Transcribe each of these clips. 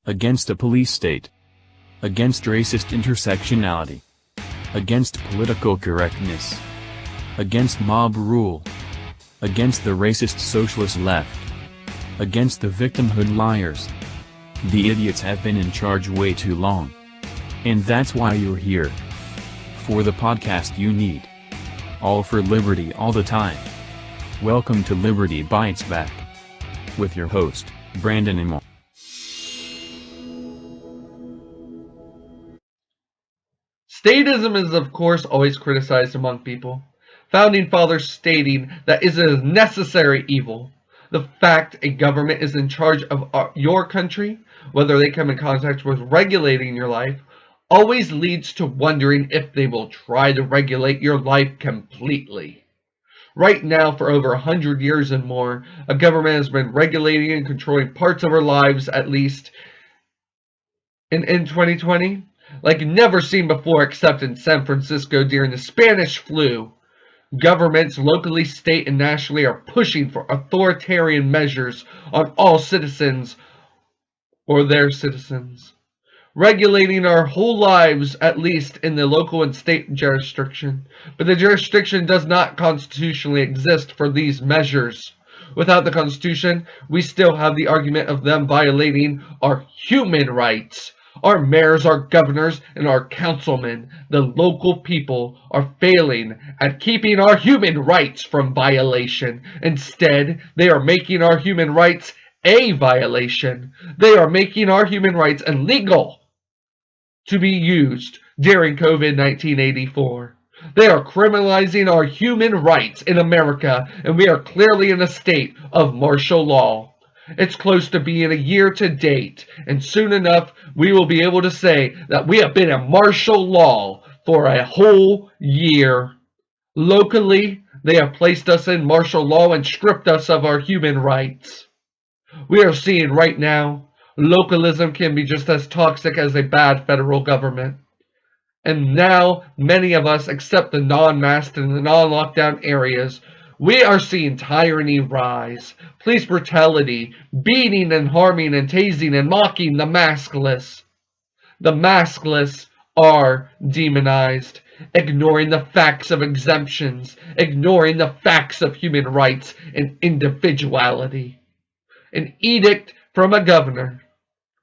against a police state, against racist intersectionality, against political correctness, against mob rule, against the racist socialist left, against the victimhood liars. The idiots have been in charge way too long. And that's why you're here. For the podcast you need. All for liberty all the time. Welcome to Liberty Bites Back. With your host, Brandon Emo. Statism is of course always criticized among people. Founding fathers stating that it is a necessary evil. The fact a government is in charge of your country, whether they come in contact with regulating your life, always leads to wondering if they will try to regulate your life completely. Right now, for over 100 years and more, a government has been regulating and controlling parts of our lives, at least in 2020, like never seen before except in San Francisco during the Spanish flu. Governments locally, state, and nationally are pushing for authoritarian measures on all citizens or their citizens, regulating our whole lives, at least in the local and state jurisdiction. But the jurisdiction does not constitutionally exist for these measures. Without the Constitution, we still have the argument of them violating our human rights. Our mayors, our governors, and our councilmen, the local people, are failing at keeping our human rights from violation. Instead, they are making our human rights a violation. They are making our human rights illegal to be used during COVID-1984. They are criminalizing our human rights in America, and we are clearly in a state of martial law. It's close to being a year to date, and soon enough we will be able to say that we have been in martial law for a whole year. Locally, they have placed us in martial law and stripped us of our human rights. We are seeing right now, localism can be just as toxic as a bad federal government. And now, many of us, except the non-masked and the non-lockdown areas, we are seeing tyranny rise, police brutality, beating and harming and tasing and mocking the maskless. The maskless are demonized, ignoring the facts of exemptions, ignoring the facts of human rights and individuality. An edict from a governor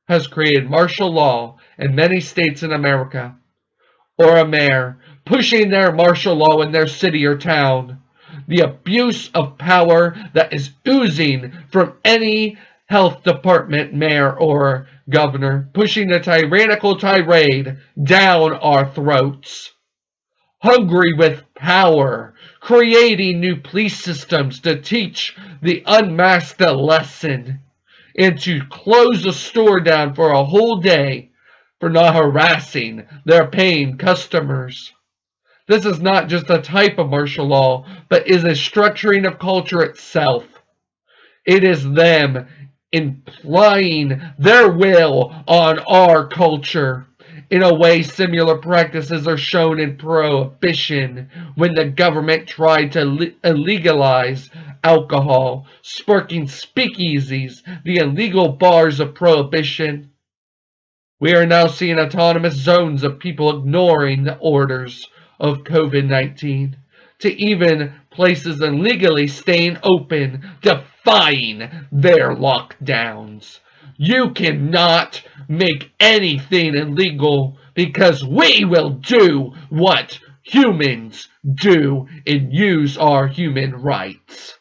has created martial law in many states in America, or a mayor pushing their martial law in their city or town. The abuse of power that is oozing from any health department, mayor, or governor, pushing a tyrannical tirade down our throats. Hungry with power, creating new police systems to teach the unmasked a lesson, and to close a store down for a whole day for not harassing their paying customers. This is not just a type of martial law, but is a structuring of culture itself. It is them implying their will on our culture. In a way, similar practices are shown in Prohibition, when the government tried to illegalize alcohol, sparking speakeasies, the illegal bars of Prohibition. We are now seeing autonomous zones of people ignoring the orders of COVID-19, to even places illegally staying open, defying their lockdowns. You cannot make anything illegal, because we will do what humans do and use our human rights.